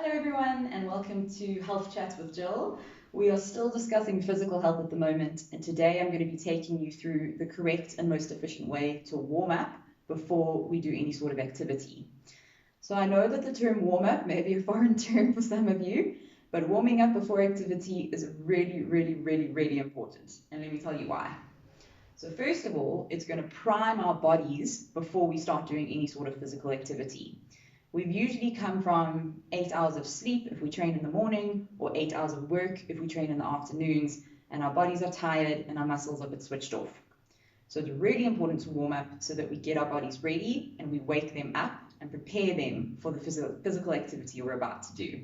Hello everyone and welcome to Health Chats with Jill. We are still discussing physical health at the moment, and today I'm going to be taking you through the correct and most efficient way to warm up before we do any sort of activity. So I know that the term warm up may be a foreign term for some of you, but warming up before activity is really important, and let me tell you why. So first of all, it's going to prime our bodies before we start doing any sort of physical activity. We've usually come from 8 hours of sleep if we train in the morning, or 8 hours of work if we train in the afternoons, and our bodies are tired and our muscles are a bit switched off. So it's really important to warm up so that we get our bodies ready and we wake them up and prepare them for the physical activity we're about to do.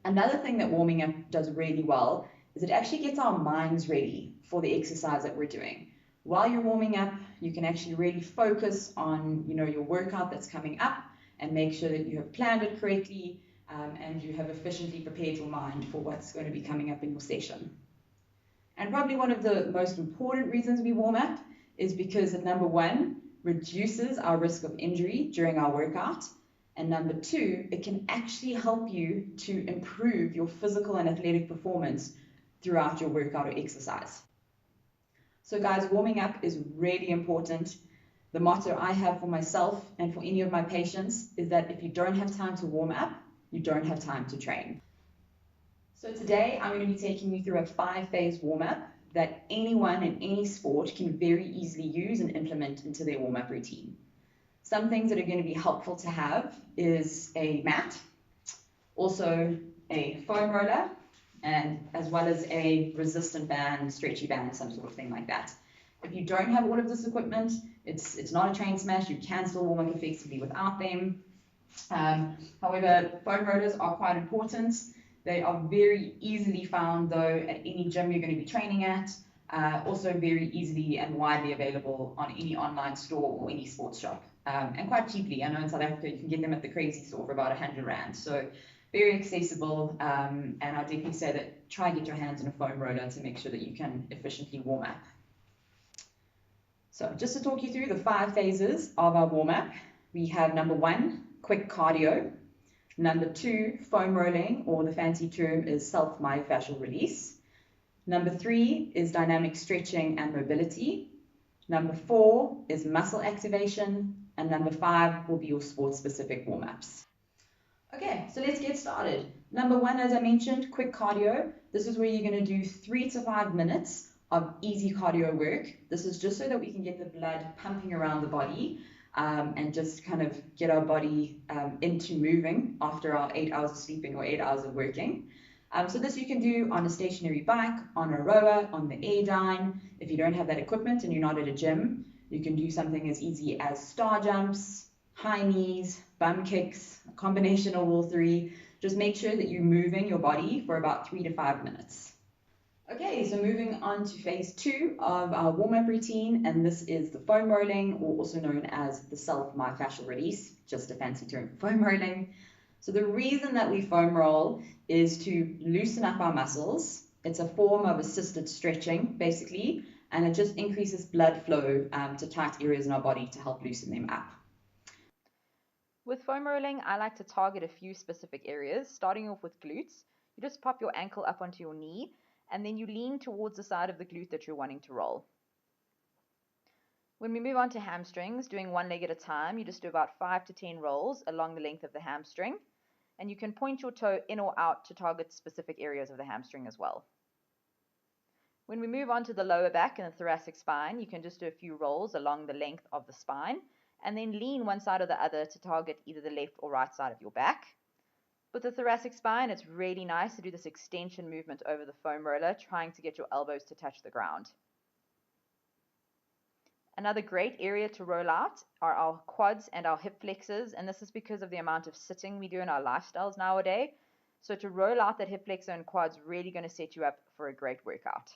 Another thing that warming up does really well is it actually gets our minds ready for the exercise that we're doing. While you're warming up, you can actually really focus on your workout that's coming up and make sure that you have planned it correctly and you have efficiently prepared your mind for what's going to be coming up in your session. And probably one of the most important reasons we warm up is because it, number one, reduces our risk of injury during our workout, and number two, it can actually help you to improve your physical and athletic performance throughout your workout or exercise. So guys, warming up is really important. The motto I have for myself and for any of my patients is that if you don't have time to warm up, you don't have time to train. So today I'm going to be taking you through a 5-phase warm-up that anyone in any sport can very easily use and implement into their warm-up routine. Some things that are going to be helpful to have is a mat, also a foam roller, and as well as a resistant band, stretchy band, some sort of thing like that. If you don't have all of this equipment, it's not a train smash. You can still warm up effectively without them. However, foam rollers are quite important. They are very easily found, though, at any gym you're going to be training at. Also very easily and widely available on any online store or any sports shop. And quite cheaply. I know in South Africa you can get them at the crazy store for about 100 Rand. So very accessible. And I definitely say that try and get your hands on a foam roller to make sure that you can efficiently warm up. So just to talk you through the 5 phases of our warm-up, we have number 1, quick cardio. Number 2, foam rolling, or the fancy term is self-myofascial release. Number 3 is dynamic stretching and mobility. Number 4 is muscle activation. And number 5 will be your sport-specific warm-ups. Okay, so let's get started. Number 1, as I mentioned, quick cardio. This is where you're going to do 3 to 5 minutes of easy cardio work. This is just so that we can get the blood pumping around the body and just kind of get our body into moving after our 8 hours of sleeping or 8 hours of working. So this you can do on a stationary bike, on a rower, on the Airdyne. If you don't have that equipment and you're not at a gym, you can do something as easy as star jumps, high knees, bum kicks, a combination of all 3. Just make sure that you're moving your body for about 3 to 5 minutes. Okay, so moving on to phase 2 of our warm-up routine, and this is the foam rolling, or also known as the self-myofascial release, just a fancy term for foam rolling. So the reason that we foam roll is to loosen up our muscles. It's a form of assisted stretching, basically, and it just increases blood flow to tight areas in our body to help loosen them up. With foam rolling, I like to target a few specific areas, starting off with glutes. You just pop your ankle up onto your knee, and then you lean towards the side of the glute that you're wanting to roll. When we move on to hamstrings, doing one leg at a time, you just do about 5 to 10 rolls along the length of the hamstring, and you can point your toe in or out to target specific areas of the hamstring as well. When we move on to the lower back and the thoracic spine, you can just do a few rolls along the length of the spine, and then lean one side or the other to target either the left or right side of your back. With the thoracic spine, it's really nice to do this extension movement over the foam roller, trying to get your elbows to touch the ground. Another great area to roll out are our quads and our hip flexors, and this is because of the amount of sitting we do in our lifestyles nowadays. So to roll out that hip flexor and quads, really going to set you up for a great workout.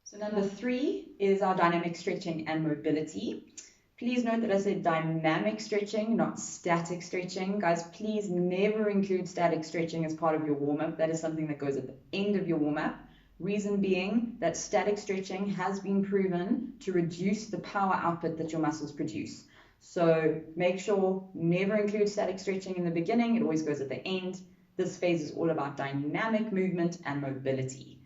So number 3 is our dynamic stretching and mobility. Please note that I said dynamic stretching, not static stretching. Guys, please never include static stretching as part of your warm-up. That is something that goes at the end of your warm-up. Reason being that static stretching has been proven to reduce the power output that your muscles produce. So make sure never include static stretching in the beginning. It always goes at the end. This phase is all about dynamic movement and mobility.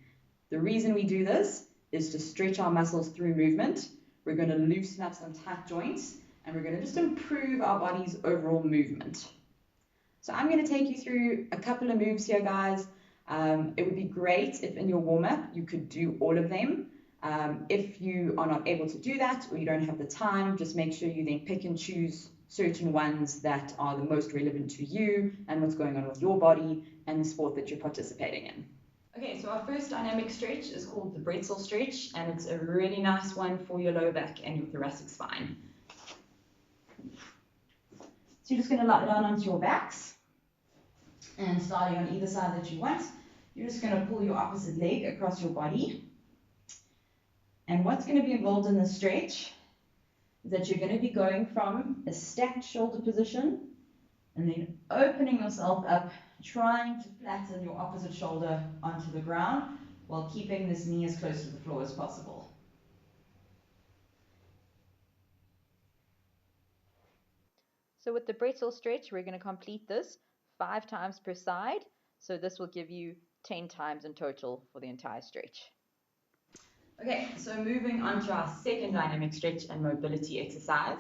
The reason we do this is to stretch our muscles through movement. We're going to loosen up some tight joints, and we're going to just improve our body's overall movement. So I'm going to take you through a couple of moves here, guys. It would be great if in your warm-up you could do all of them. If you are not able to do that or you don't have the time, just make sure you then pick and choose certain ones that are the most relevant to you and what's going on with your body and the sport that you're participating in. Okay, so our first dynamic stretch is called the pretzel stretch, and it's a really nice one for your lower back and your thoracic spine. So you're just going to lie down onto your backs, and starting on either side that you want, you're just going to pull your opposite leg across your body. And what's going to be involved in this stretch is that you're going to be going from a stacked shoulder position and then opening yourself up, trying to flatten your opposite shoulder onto the ground while keeping this knee as close to the floor as possible. So with the pretzel stretch, we're going to complete this 5 times per side. So this will give you 10 times in total for the entire stretch. Okay, so moving on to our second dynamic stretch and mobility exercise.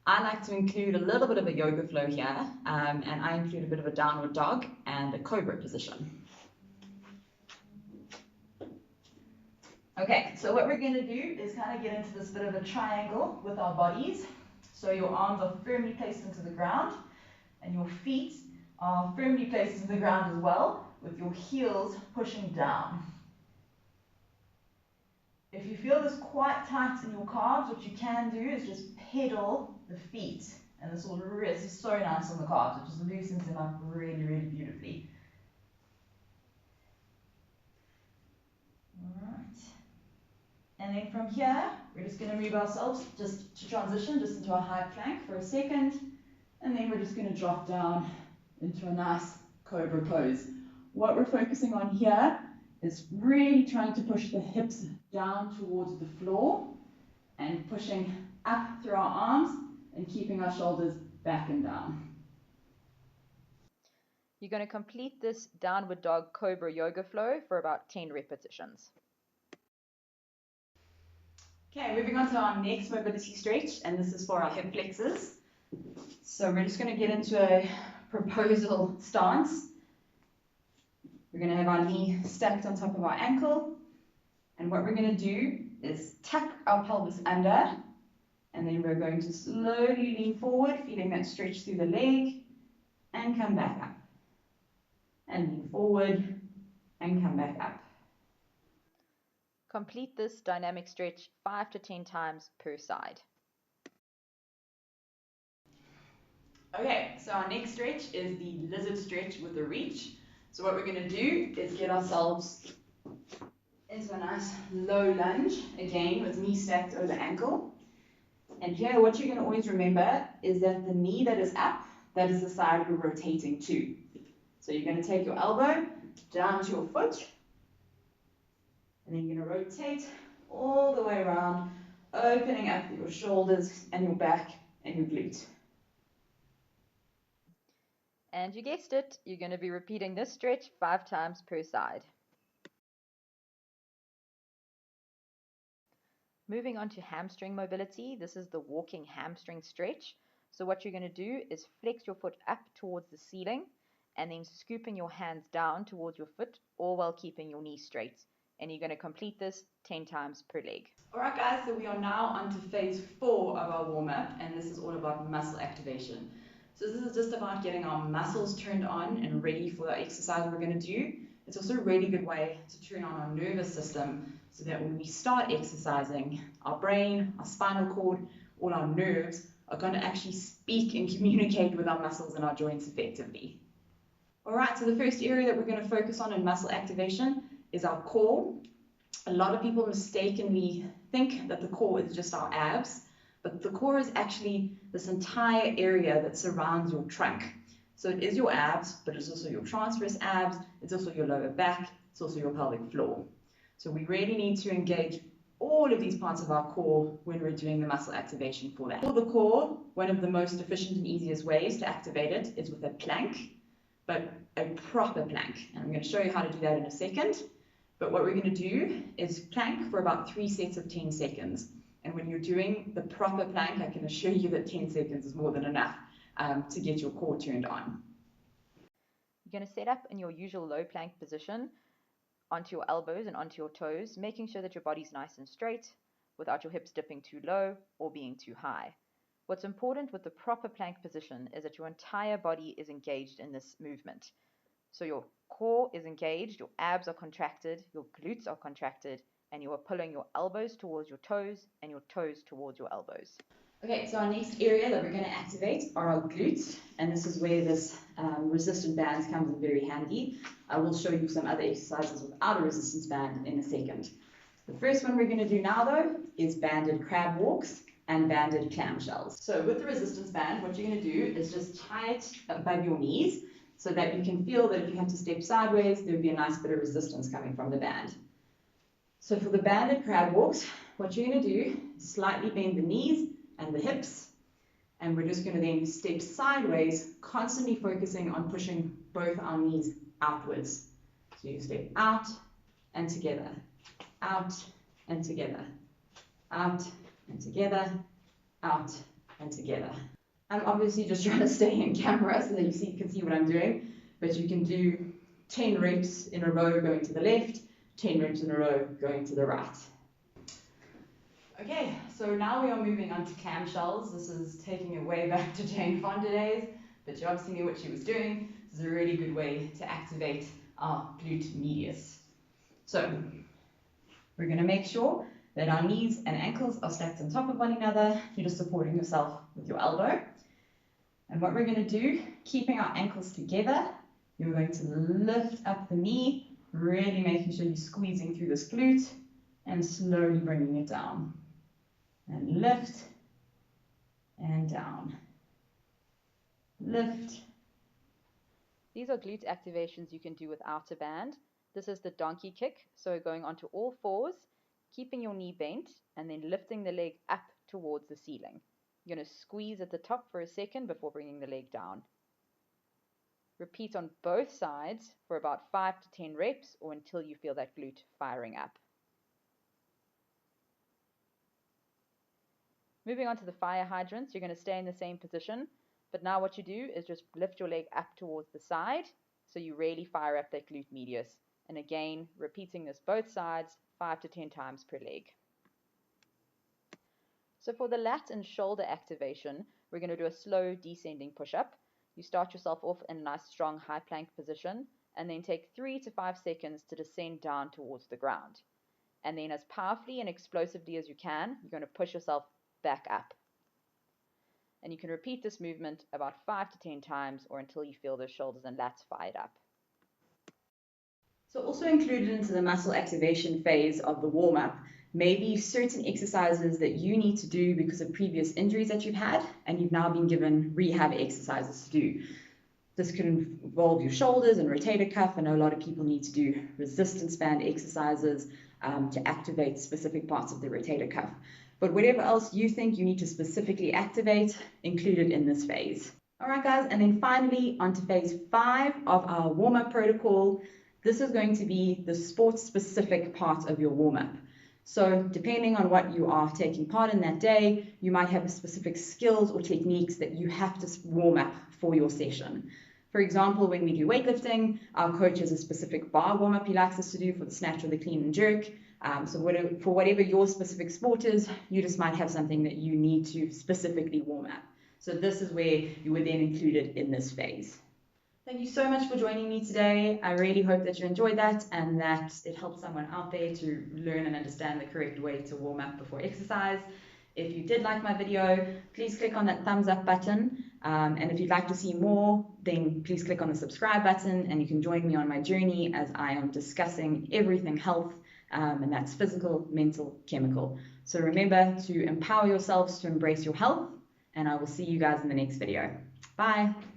I like to include a little bit of a yoga flow here, and I include a bit of a downward dog and a cobra position. Okay, so what we're going to do is kind of get into this bit of a triangle with our bodies. So your arms are firmly placed into the ground, and your feet are firmly placed into the ground as well, with your heels pushing down. If you feel this quite tight in your calves, what you can do is just pedal the feet. And this is so nice on the calves. It just loosens them up really, really beautifully. Alright. And then from here, we're just going to move ourselves just to transition just into a high plank for a second. And then we're just going to drop down into a nice cobra pose. What we're focusing on here is really trying to push the hips down towards the floor and pushing up through our arms and keeping our shoulders back and down. You're going to complete this downward dog cobra yoga flow for about 10 repetitions. Okay, moving on to our next mobility stretch, and this is for our hip flexors. So we're just going to get into a proposal stance. We're going to have our knee stacked on top of our ankle, and what we're going to do is tuck our pelvis under, and then we're going to slowly lean forward, feeling that stretch through the leg, and come back up. And lean forward, and come back up. Complete this dynamic stretch 5 to 10 times per side. Okay, so our next stretch is the lizard stretch with the reach. So what we're going to do is get ourselves into a nice low lunge, again with knee stacked over ankle. And here what you're going to always remember is that the knee that is up, that is the side we're rotating to. So you're going to take your elbow down to your foot, and then you're going to rotate all the way around, opening up your shoulders and your back and your glute. And you guessed it, you're going to be repeating this stretch 5 times per side. Moving on to hamstring mobility, this is the walking hamstring stretch. So what you're going to do is flex your foot up towards the ceiling and then scooping your hands down towards your foot, all while keeping your knees straight. And you're going to complete this 10 times per leg. Alright guys, so we are now on to phase 4 of our warm-up, and this is all about muscle activation. So this is just about getting our muscles turned on and ready for the exercise we're going to do. It's also a really good way to turn on our nervous system so that when we start exercising, our brain, our spinal cord, all our nerves are going to actually speak and communicate with our muscles and our joints effectively. Alright, so the first area that we're going to focus on in muscle activation is our core. A lot of people mistakenly think that the core is just our abs, but the core is actually this entire area that surrounds your trunk. So it is your abs, but it's also your transverse abs, it's also your lower back, it's also your pelvic floor. So we really need to engage all of these parts of our core when we're doing the muscle activation for that. For the core, one of the most efficient and easiest ways to activate it is with a plank, but a proper plank. And I'm going to show you how to do that in a second. But what we're going to do is plank for about 3 sets of 10 seconds. And when you're doing the proper plank, I can assure you that 10 seconds is more than enough to get your core turned on. You're going to set up in your usual low plank position onto your elbows and onto your toes, making sure that your body's nice and straight without your hips dipping too low or being too high. What's important with the proper plank position is that your entire body is engaged in this movement. So your core is engaged, your abs are contracted, your glutes are contracted, and you are pulling your elbows towards your toes and your toes towards your elbows. Okay, so our next area that we're going to activate are our glutes, and this is where this resistant band comes in very handy. I will show you some other exercises without a resistance band in a second. The first one we're going to do now, though, is banded crab walks and banded clamshells. So with the resistance band, what you're going to do is just tie it above your knees so that you can feel that if you have to step sideways, there would be a nice bit of resistance coming from the band. So for the banded crab walks, what you're going to do is slightly bend the knees and the hips, and we're just going to then step sideways, constantly focusing on pushing both our knees outwards. So you step out and together, out and together, out and together, out and together. I'm obviously just trying to stay in camera so that you can see what I'm doing, but you can do 10 reps in a row going to the left, 10 reps in a row going to the right. Okay, so now we are moving on to clamshells. This is taking it way back to Jane Fonda days, but you obviously knew what she was doing. This is a really good way to activate our glute medius. So we're going to make sure that our knees and ankles are stacked on top of one another. You're just supporting yourself with your elbow. And what we're going to do, keeping our ankles together, you're going to lift up the knee, really making sure you're squeezing through this glute and slowly bringing it down. And lift and down. Lift. These are glute activations you can do without a band. This is the donkey kick, so going onto all fours, keeping your knee bent, and then lifting the leg up towards the ceiling. You're going to squeeze at the top for a second before bringing the leg down. Repeat on both sides for about 5 to 10 reps or until you feel that glute firing up. Moving on to the fire hydrants, you're going to stay in the same position, but now what you do is just lift your leg up towards the side so you really fire up that glute medius. And again, repeating this both sides 5 to 10 times per leg. So for the lat and shoulder activation, we're going to do a slow descending push-up. You start yourself off in a nice strong high plank position and then take 3 to 5 seconds to descend down towards the ground. And then as powerfully and explosively as you can, you're going to push yourself back up. And you can repeat this movement about 5 to 10 times or until you feel the shoulders and lats fired up. So also included into the muscle activation phase of the warm-up may be certain exercises that you need to do because of previous injuries that you've had and you've now been given rehab exercises to do. This can involve your shoulders and rotator cuff. I know a lot of people need to do resistance band exercises to activate specific parts of the rotator cuff. But whatever else you think you need to specifically activate, include it in this phase. All right, guys, and then finally onto phase 5 of our warm-up protocol. This is going to be the sport-specific part of your warm-up. So depending on what you are taking part in that day, you might have specific skills or techniques that you have to warm up for your session. For example, when we do weightlifting, our coach has a specific bar warm-up he likes us to do for the snatch or the clean and jerk. So for whatever your specific sport is, you just might have something that you need to specifically warm up. So this is where you would then include it in this phase. Thank you so much for joining me today. I really hope that you enjoyed that and that it helped someone out there to learn and understand the correct way to warm up before exercise. If you did like my video, please click on that thumbs up button. And if you'd like to see more, then please click on the subscribe button and you can join me on my journey as I am discussing everything health, and that's physical, mental, chemical. So remember to empower yourselves to embrace your health, and I will see you guys in the next video. Bye.